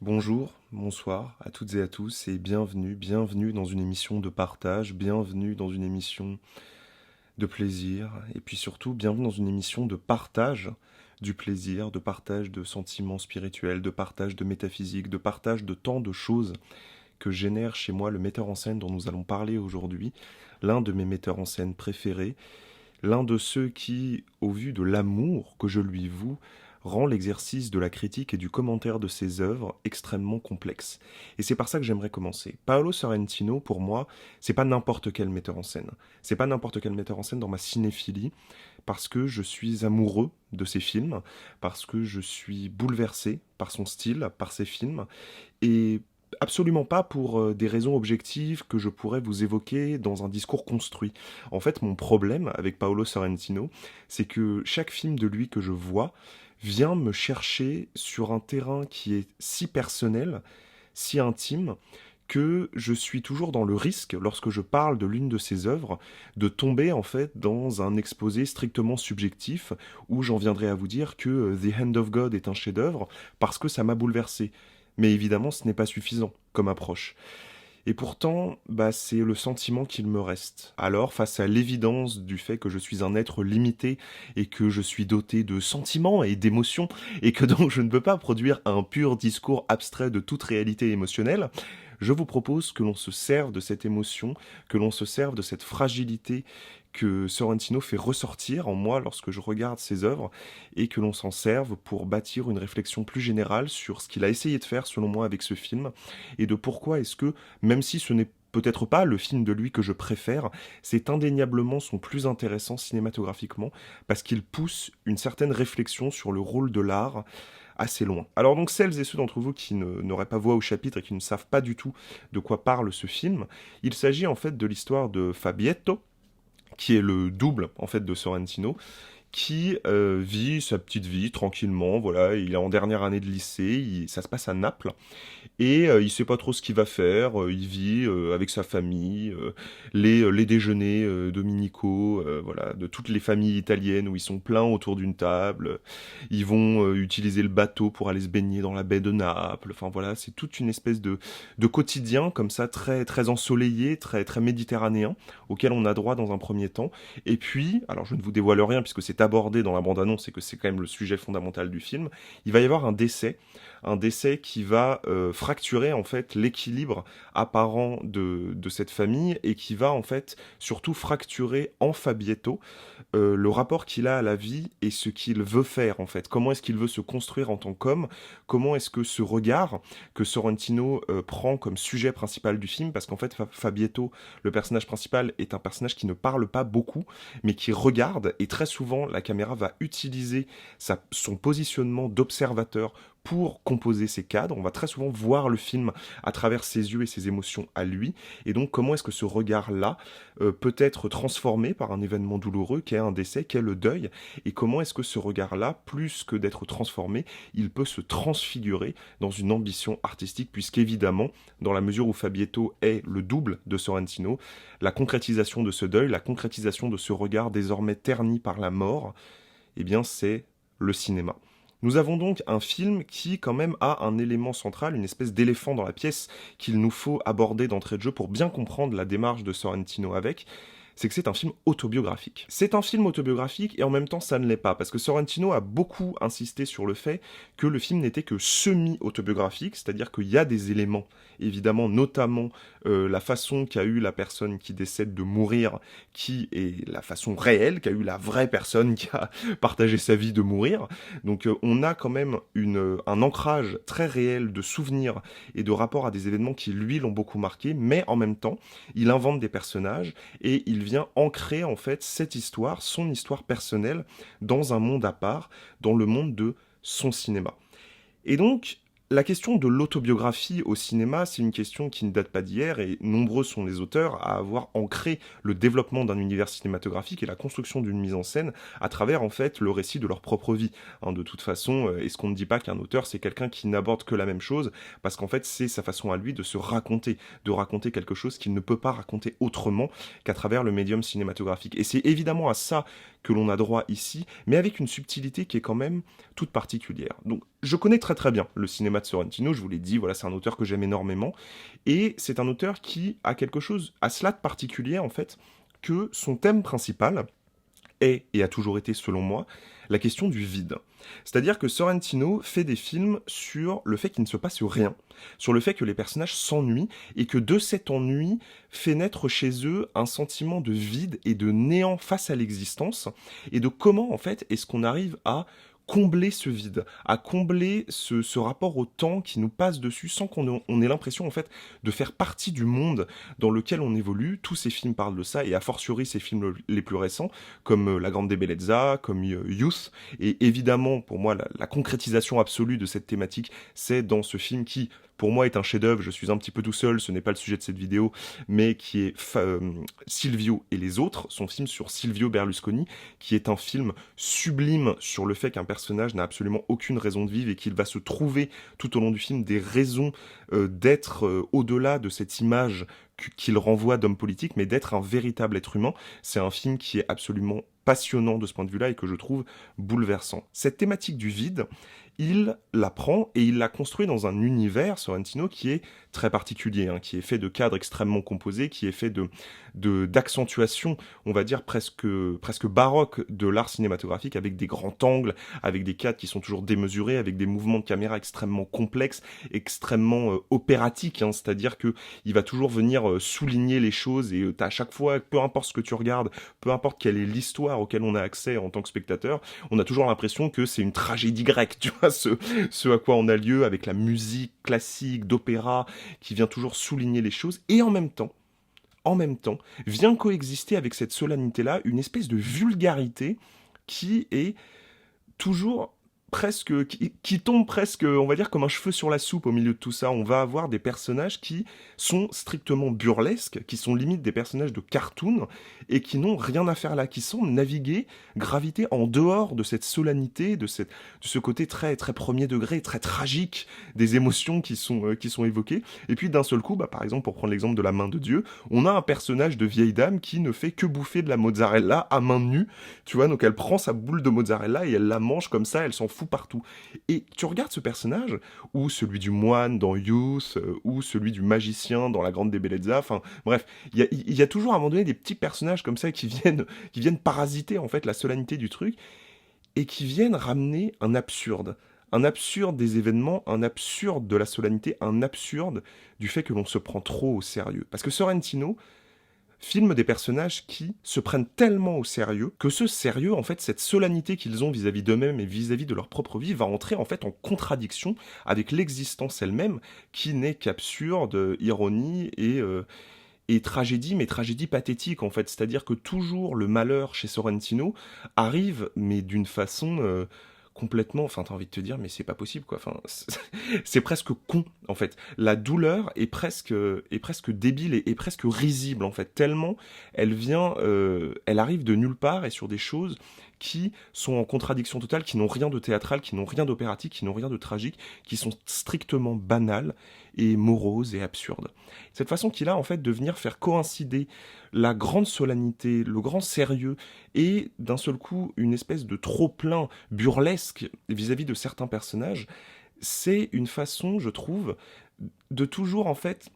Bonjour, bonsoir à toutes et à tous et bienvenue dans une émission de partage, bienvenue dans une émission de plaisir et puis surtout bienvenue dans une émission de partage du plaisir, de partage de sentiments spirituels, de partage de métaphysique, de partage de tant de choses que génère chez moi le metteur en scène dont nous allons parler aujourd'hui, l'un de mes metteurs en scène préférés, l'un de ceux qui, au vu de l'amour que je lui voue, rend l'exercice de la critique et du commentaire de ses œuvres extrêmement complexe. Et c'est par ça que j'aimerais commencer. Paolo Sorrentino, pour moi, c'est pas n'importe quel metteur en scène. C'est pas n'importe quel metteur en scène dans ma cinéphilie, parce que je suis amoureux de ses films, parce que je suis bouleversé par son style, par ses films, et absolument pas pour des raisons objectives que je pourrais vous évoquer dans un discours construit. En fait, mon problème avec Paolo Sorrentino, c'est que chaque film de lui que je vois vient me chercher sur un terrain qui est si personnel, si intime, que je suis toujours dans le risque, lorsque je parle de l'une de ses œuvres, de tomber en fait dans un exposé strictement subjectif, où j'en viendrai à vous dire que The Hand of God est un chef-d'œuvre, parce que ça m'a bouleversé. Mais évidemment, ce n'est pas suffisant comme approche. Et pourtant, c'est le sentiment qu'il me reste. Alors, face à l'évidence du fait que je suis un être limité et que je suis doté de sentiments et d'émotions et que donc je ne peux pas produire un pur discours abstrait de toute réalité émotionnelle, je vous propose que l'on se serve de cette émotion, que l'on se serve de cette fragilité que Sorrentino fait ressortir en moi lorsque je regarde ses œuvres et que l'on s'en serve pour bâtir une réflexion plus générale sur ce qu'il a essayé de faire selon moi avec ce film et de pourquoi est-ce que, même si ce n'est peut-être pas le film de lui que je préfère, c'est indéniablement son plus intéressant cinématographiquement parce qu'il pousse une certaine réflexion sur le rôle de l'art assez loin. Alors donc celles et ceux d'entre vous qui n'auraient pas voix au chapitre et qui ne savent pas du tout de quoi parle ce film, il s'agit en fait de l'histoire de Fabietto, qui est le double en fait de Sorrentino, qui vit sa petite vie tranquillement, voilà, il est en dernière année de lycée, ça se passe à Naples, et il sait pas trop ce qu'il va faire, il vit avec sa famille, les déjeuners dominicaux, voilà, de toutes les familles italiennes où ils sont pleins autour d'une table, ils vont utiliser le bateau pour aller se baigner dans la baie de Naples, enfin voilà, c'est toute une espèce de quotidien comme ça, très, très ensoleillé, très, très méditerranéen, auquel on a droit dans un premier temps, et puis, alors je ne vous dévoile rien puisque c'est abordé dans la bande-annonce et que c'est quand même le sujet fondamental du film, il va y avoir un décès qui va fracturer en fait l'équilibre apparent de cette famille et qui va en fait surtout fracturer en Fabietto le rapport qu'il a à la vie et ce qu'il veut faire en fait. Comment est-ce qu'il veut se construire en tant qu'homme? Comment est-ce que ce regard que Sorrentino prend comme sujet principal du film, parce qu'en fait Fabietto, le personnage principal, est un personnage qui ne parle pas beaucoup, mais qui regarde, et très souvent la caméra va utiliser son positionnement d'observateur pour composer ses cadres. On va très souvent voir le film à travers ses yeux et ses émotions à lui. Et donc, comment est-ce que ce regard-là peut être transformé par un événement douloureux qu'est un décès, qu'est le deuil? Et comment est-ce que ce regard-là, plus que d'être transformé, il peut se transfigurer dans une ambition artistique, puisqu'évidemment, dans la mesure où Fabietto est le double de Sorrentino, la concrétisation de ce deuil, la concrétisation de ce regard désormais terni par la mort, eh bien, c'est le cinéma. Nous avons donc un film qui quand même a un élément central, une espèce d'éléphant dans la pièce qu'il nous faut aborder d'entrée de jeu pour bien comprendre la démarche de Sorrentino avec, c'est que c'est un film autobiographique. C'est un film autobiographique et en même temps ça ne l'est pas, parce que Sorrentino a beaucoup insisté sur le fait que le film n'était que semi-autobiographique, c'est-à-dire qu'il y a des éléments, évidemment, notamment la façon qu'a eu la personne qui décède de mourir, qui est la façon réelle, qu'a eu la vraie personne qui a partagé sa vie de mourir. Donc on a quand même un ancrage très réel de souvenirs et de rapports à des événements qui, lui, l'ont beaucoup marqué, mais en même temps, il invente des personnages et il vient ancrer en fait cette histoire, son histoire personnelle, dans un monde à part, dans le monde de son cinéma. Et donc, la question de l'autobiographie au cinéma, c'est une question qui ne date pas d'hier et nombreux sont les auteurs à avoir ancré le développement d'un univers cinématographique et la construction d'une mise en scène à travers en fait le récit de leur propre vie. De toute façon, est-ce qu'on ne dit pas qu'un auteur c'est quelqu'un qui n'aborde que la même chose parce qu'en fait c'est sa façon à lui de se raconter, de raconter quelque chose qu'il ne peut pas raconter autrement qu'à travers le médium cinématographique. Et c'est évidemment à ça que l'on a droit ici, mais avec une subtilité qui est quand même toute particulière. Donc je connais très très bien le cinéma de Sorrentino, je vous l'ai dit, voilà, c'est un auteur que j'aime énormément, et c'est un auteur qui a quelque chose, à cela de particulier en fait, que son thème principal est, et a toujours été selon moi, la question du vide. C'est-à-dire que Sorrentino fait des films sur le fait qu'il ne se passe rien, sur le fait que les personnages s'ennuient, et que de cet ennui fait naître chez eux un sentiment de vide et de néant face à l'existence, et de comment en fait est-ce qu'on arrive à combler ce vide, à combler ce rapport au temps qui nous passe dessus sans qu'on ait l'impression en fait de faire partie du monde dans lequel on évolue. Tous ces films parlent de ça, et a fortiori ces films les plus récents, comme La Grande Bellezza, comme Youth, et évidemment pour moi la concrétisation absolue de cette thématique, c'est dans ce film qui, pour moi, est un chef-d'œuvre. Je suis un petit peu tout seul, ce n'est pas le sujet de cette vidéo, mais qui est Silvio et les autres, son film sur Silvio Berlusconi, qui est un film sublime sur le fait qu'un personnage n'a absolument aucune raison de vivre et qu'il va se trouver tout au long du film des raisons d'être au-delà de cette image qu'il renvoie d'homme politique, mais d'être un véritable être humain. C'est un film qui est absolument passionnant de ce point de vue-là et que je trouve bouleversant. Cette thématique du vide, il la prend et il la construit dans un univers, Sorrentino, qui est très particulier, hein, qui est fait de cadres extrêmement composés, qui est fait d'accentuation, on va dire presque baroque de l'art cinématographique, avec des grands angles, avec des cadres qui sont toujours démesurés, avec des mouvements de caméra extrêmement complexes, extrêmement opératiques, hein, c'est-à-dire que il va toujours venir souligner les choses, et à chaque fois, peu importe ce que tu regardes, peu importe quelle est l'histoire auquel on a accès en tant que spectateur, on a toujours l'impression que c'est une tragédie grecque, tu vois, ce à quoi on a lieu, avec la musique classique, d'opéra, qui vient toujours souligner les choses, et en même temps, vient coexister avec cette solennité-là une espèce de vulgarité qui est toujours presque, qui tombe presque, on va dire, comme un cheveu sur la soupe au milieu de tout ça. On va avoir des personnages qui sont strictement burlesques, qui sont limite des personnages de cartoon, et qui n'ont rien à faire là, qui semblent naviguer, graviter en dehors de cette solennité, de ce côté très, très premier degré, très tragique des émotions qui sont évoquées. Et puis d'un seul coup, par exemple, pour prendre l'exemple de La Main de Dieu, on a un personnage de vieille dame qui ne fait que bouffer de la mozzarella à main nue, tu vois, donc elle prend sa boule de mozzarella et elle la mange comme ça, elle s'en fout partout. Et tu regardes ce personnage, ou celui du moine dans Youth, ou celui du magicien dans La Grande Bellezza, enfin bref, il y a toujours à un moment donné des petits personnages comme ça qui viennent parasiter en fait la solennité du truc, et qui viennent ramener un absurde des événements, un absurde de la solennité, un absurde du fait que l'on se prend trop au sérieux. Parce que Sorrentino filme des personnages qui se prennent tellement au sérieux que ce sérieux, en fait, cette solennité qu'ils ont vis-à-vis d'eux-mêmes et vis-à-vis de leur propre vie, va entrer en fait en contradiction avec l'existence elle-même, qui n'est qu'absurde, ironie et tragédie, mais tragédie pathétique en fait. C'est-à-dire que toujours le malheur chez Sorrentino arrive, mais d'une façon complètement, enfin t'as envie de te dire mais c'est pas possible quoi, enfin c'est presque con en fait. La douleur est presque débile et presque risible en fait, tellement elle arrive de nulle part et sur des choses qui sont en contradiction totale, qui n'ont rien de théâtral, qui n'ont rien d'opératique, qui n'ont rien de tragique, qui sont strictement banales et moroses et absurdes. Cette façon qu'il a en fait de venir faire coïncider la grande solennité, le grand sérieux et d'un seul coup une espèce de trop-plein burlesque vis-à-vis de certains personnages, c'est une façon, je trouve, de toujours en fait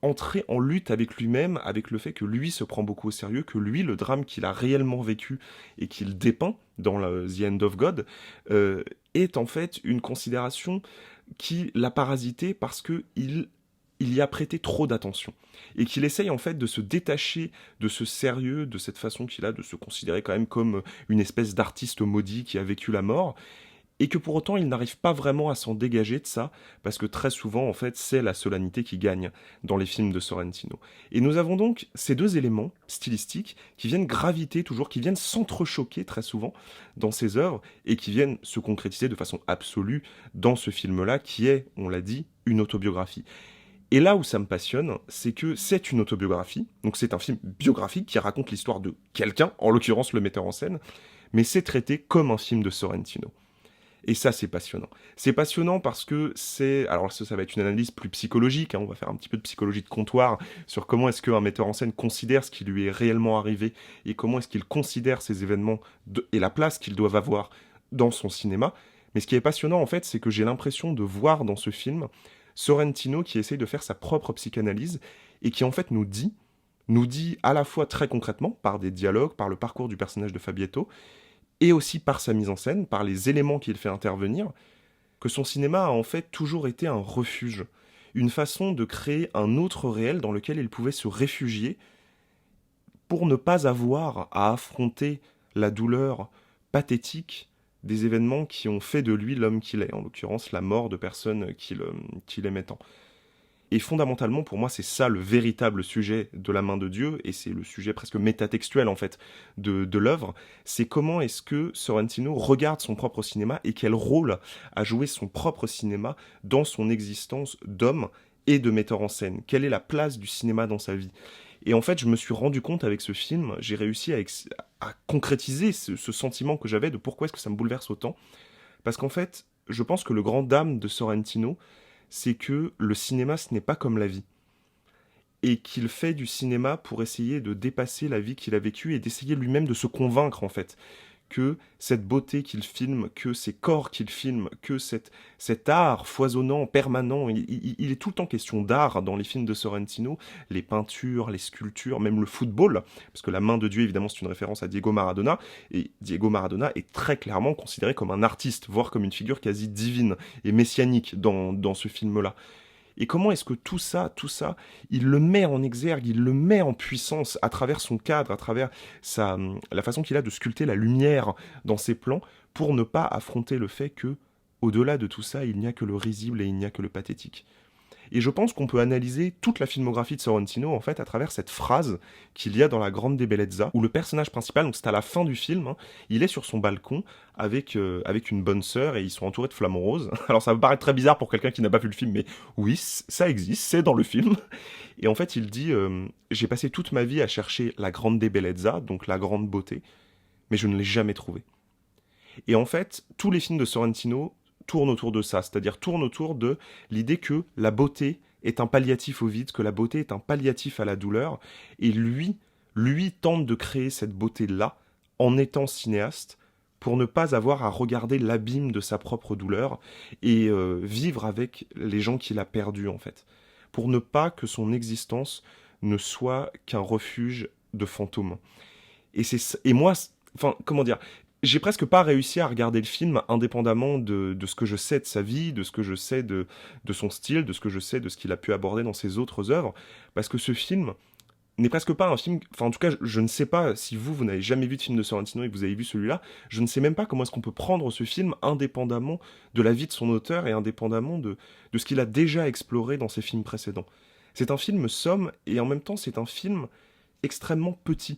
entrer en lutte avec lui-même, avec le fait que lui se prend beaucoup au sérieux, que lui, le drame qu'il a réellement vécu et qu'il dépeint dans The End of God, est en fait une considération qui l'a parasité parce que il y a prêté trop d'attention. Et qu'il essaye en fait de se détacher de ce sérieux, de cette façon qu'il a de se considérer quand même comme une espèce d'artiste maudit qui a vécu la mort, et que pour autant il n'arrive pas vraiment à s'en dégager de ça, parce que très souvent en fait c'est la solennité qui gagne dans les films de Sorrentino. Et nous avons donc ces deux éléments stylistiques qui viennent graviter toujours, qui viennent s'entrechoquer très souvent dans ses œuvres, et qui viennent se concrétiser de façon absolue dans ce film-là, qui est, on l'a dit, une autobiographie. Et là où ça me passionne, c'est que c'est une autobiographie, donc c'est un film biographique qui raconte l'histoire de quelqu'un, en l'occurrence le metteur en scène, mais c'est traité comme un film de Sorrentino. Et ça, c'est passionnant. C'est passionnant parce que c'est... Alors ça va être une analyse plus psychologique, hein, on va faire un petit peu de psychologie de comptoir sur comment est-ce qu'un metteur en scène considère ce qui lui est réellement arrivé et comment est-ce qu'il considère ces événements et la place qu'ils doivent avoir dans son cinéma. Mais ce qui est passionnant, en fait, c'est que j'ai l'impression de voir dans ce film Sorrentino qui essaye de faire sa propre psychanalyse et qui, en fait, nous dit à la fois très concrètement, par des dialogues, par le parcours du personnage de Fabietto, et aussi par sa mise en scène, par les éléments qu'il fait intervenir, que son cinéma a en fait toujours été un refuge, une façon de créer un autre réel dans lequel il pouvait se réfugier pour ne pas avoir à affronter la douleur pathétique des événements qui ont fait de lui l'homme qu'il est, en l'occurrence la mort de personnes qu'il aimait tant. Et fondamentalement, pour moi, c'est ça le véritable sujet de La main de Dieu, et c'est le sujet presque métatextuel, en fait, de l'œuvre. C'est comment est-ce que Sorrentino regarde son propre cinéma et quel rôle a joué son propre cinéma dans son existence d'homme et de metteur en scène. Quelle est la place du cinéma dans sa vie? Et en fait, je me suis rendu compte avec ce film, j'ai réussi à concrétiser ce sentiment que j'avais de pourquoi est-ce que ça me bouleverse autant. Parce qu'en fait, je pense que le grand dame de Sorrentino, c'est que le cinéma, ce n'est pas comme la vie. Et qu'il fait du cinéma pour essayer de dépasser la vie qu'il a vécue et d'essayer lui-même de se convaincre, en fait, que cette beauté qu'il filme, que ces corps qu'il filme, que cet art foisonnant, permanent, il est tout le temps question d'art dans les films de Sorrentino, les peintures, les sculptures, même le football, parce que La main de Dieu, évidemment, c'est une référence à Diego Maradona, et Diego Maradona est très clairement considéré comme un artiste, voire comme une figure quasi divine et messianique dans ce film-là. Et comment est-ce que tout ça, il le met en exergue, il le met en puissance à travers son cadre, à travers la façon qu'il a de sculpter la lumière dans ses plans, pour ne pas affronter le fait que, au-delà de tout ça, il n'y a que le risible et il n'y a que le pathétique. Et je pense qu'on peut analyser toute la filmographie de Sorrentino en fait à travers cette phrase qu'il y a dans La Grande Bellezza, où le personnage principal, donc c'est à la fin du film, hein, il est sur son balcon avec une bonne sœur et ils sont entourés de flamants roses. Alors ça me paraît très bizarre pour quelqu'un qui n'a pas vu le film, mais oui, ça existe, c'est dans le film. Et en fait il dit j'ai passé toute ma vie à chercher la Grande Bellezza, donc la grande beauté, mais je ne l'ai jamais trouvée. Et en fait, tous les films de Sorrentino tournent autour de ça, c'est-à-dire tournent autour de l'idée que la beauté est un palliatif au vide, que la beauté est un palliatif à la douleur, et lui tente de créer cette beauté-là en étant cinéaste, pour ne pas avoir à regarder l'abîme de sa propre douleur et vivre avec les gens qu'il a perdus en fait, pour ne pas que son existence ne soit qu'un refuge de fantômes. Et moi, enfin, comment dire, j'ai presque pas réussi à regarder le film indépendamment de ce que je sais de sa vie, de ce que je sais de son style, de ce que je sais de ce qu'il a pu aborder dans ses autres œuvres, parce que ce film n'est presque pas un film... Enfin, en tout cas, je ne sais pas si vous n'avez jamais vu de film de Sorrentino et que vous avez vu celui-là, je ne sais même pas comment est-ce qu'on peut prendre ce film indépendamment de la vie de son auteur et indépendamment de ce qu'il a déjà exploré dans ses films précédents. C'est un film somme, et en même temps, c'est un film extrêmement petit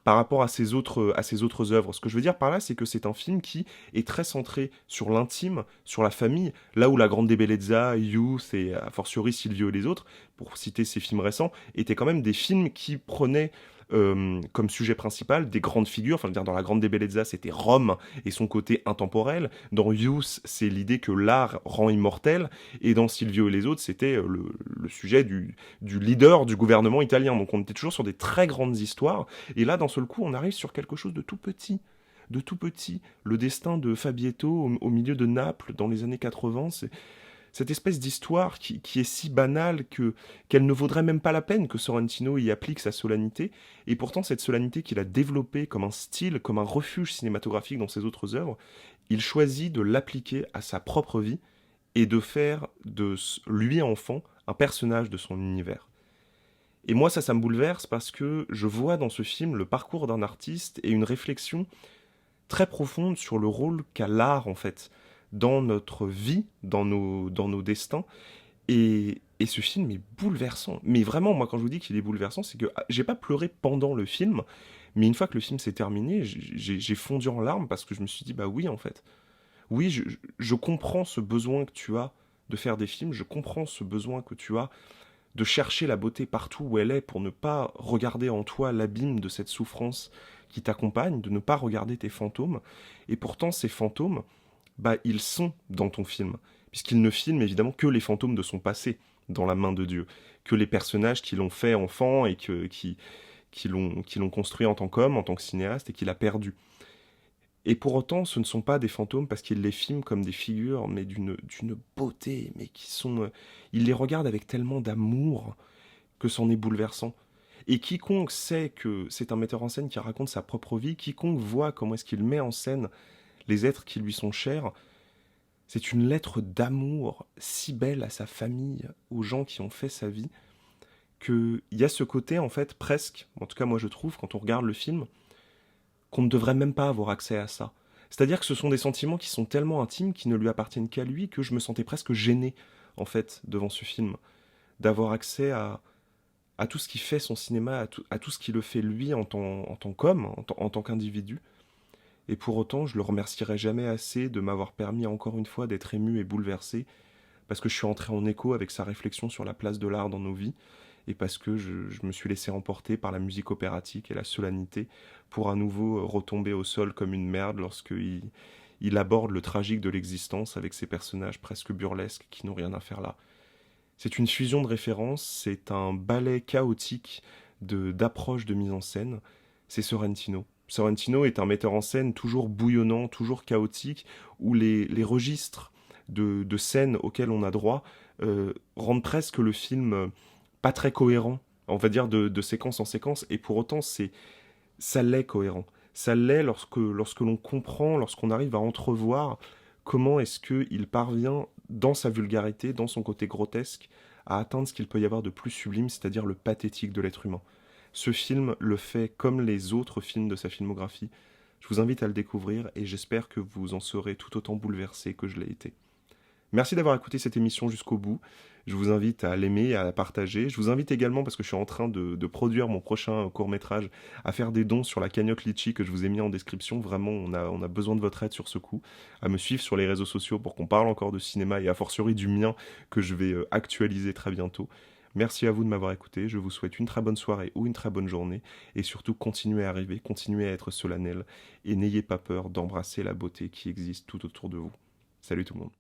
par rapport à ses autres œuvres. Ce que je veux dire par là, c'est que c'est un film qui est très centré sur l'intime, sur la famille, là où La Grande Bellezza, Youth et a fortiori Silvio et les autres, pour citer ces films récents, étaient quand même des films qui prenaient comme sujet principal des grandes figures. Enfin, je veux dire, dans La Grande Bellezza, c'était Rome et son côté intemporel. Dans Youth, c'est l'idée que l'art rend immortel. Et dans Silvio et les autres, c'était le sujet du leader du gouvernement italien. Donc on était toujours sur des très grandes histoires. Et là, d'un seul coup, on arrive sur quelque chose de tout petit. De tout petit. Le destin de Fabietto au milieu de Naples dans les années 80, c'est cette espèce d'histoire qui est si banale qu'elle ne vaudrait même pas la peine que Sorrentino y applique sa solennité, et pourtant cette solennité qu'il a développée comme un style, comme un refuge cinématographique dans ses autres œuvres, il choisit de l'appliquer à sa propre vie et de faire de lui enfant un personnage de son univers. Et moi ça me bouleverse parce que je vois dans ce film le parcours d'un artiste et une réflexion très profonde sur le rôle qu'a l'art en fait dans notre vie, dans nos destins. Et ce film est bouleversant. Mais vraiment, moi, quand je vous dis qu'il est bouleversant, c'est que j'ai pas pleuré pendant le film, mais une fois que le film s'est terminé, j'ai fondu en larmes parce que je me suis dit, bah oui, en fait. Oui, je comprends ce besoin que tu as de faire des films, je comprends ce besoin que tu as de chercher la beauté partout où elle est pour ne pas regarder en toi l'abîme de cette souffrance qui t'accompagne, de ne pas regarder tes fantômes. Et pourtant, ces fantômes, bah ils sont dans ton film, puisqu'il ne filme évidemment que les fantômes de son passé dans la main de Dieu, que les personnages qui l'ont fait enfant et qui l'ont construit en tant qu'homme, en tant que cinéaste, et qu'il a perdu. Et pour autant, ce ne sont pas des fantômes parce qu'il les filme comme des figures, mais d'une beauté, mais qui sont... il les regarde avec tellement d'amour que c'en est bouleversant. Et quiconque sait que c'est un metteur en scène qui raconte sa propre vie, quiconque voit comment est-ce qu'il met en scène les êtres qui lui sont chers, c'est une lettre d'amour si belle à sa famille, aux gens qui ont fait sa vie, qu'il y a ce côté, en fait, presque, en tout cas moi je trouve, quand on regarde le film, qu'on ne devrait même pas avoir accès à ça. C'est-à-dire que ce sont des sentiments qui sont tellement intimes, qui ne lui appartiennent qu'à lui, que je me sentais presque gêné, en fait, devant ce film, d'avoir accès à tout ce qui fait son cinéma, à tout ce qui le fait lui en tant qu'homme, en tant qu'individu. Et pour autant, je le remercierai jamais assez de m'avoir permis encore une fois d'être ému et bouleversé, parce que je suis entré en écho avec sa réflexion sur la place de l'art dans nos vies, et parce que je me suis laissé emporter par la musique opératique et la solennité, pour à nouveau retomber au sol comme une merde lorsqu'il aborde le tragique de l'existence avec ces personnages presque burlesques qui n'ont rien à faire là. C'est une fusion de références, c'est un ballet chaotique d'approche de mise en scène, c'est Sorrentino. Sorrentino est un metteur en scène toujours bouillonnant, toujours chaotique, où les registres de scènes auxquels on a droit rendent presque le film pas très cohérent, on va dire de séquence en séquence, et pour autant ça l'est cohérent. Ça l'est lorsque l'on comprend, lorsqu'on arrive à entrevoir comment est-ce qu'il parvient, dans sa vulgarité, dans son côté grotesque, à atteindre ce qu'il peut y avoir de plus sublime, c'est-à-dire le pathétique de l'être humain. Ce film le fait comme les autres films de sa filmographie. Je vous invite à le découvrir et j'espère que vous en serez tout autant bouleversé que je l'ai été. Merci d'avoir écouté cette émission jusqu'au bout. Je vous invite à l'aimer, à la partager. Je vous invite également, parce que je suis en train de produire mon prochain court-métrage, à faire des dons sur la cagnotte Litchi que je vous ai mis en description. Vraiment, on a besoin de votre aide sur ce coup. À me suivre sur les réseaux sociaux pour qu'on parle encore de cinéma et a fortiori du mien que je vais actualiser très bientôt. Merci à vous de m'avoir écouté. Je vous souhaite une très bonne soirée ou une très bonne journée. Et surtout, continuez à rêver, continuez à être solennel. Et n'ayez pas peur d'embrasser la beauté qui existe tout autour de vous. Salut tout le monde.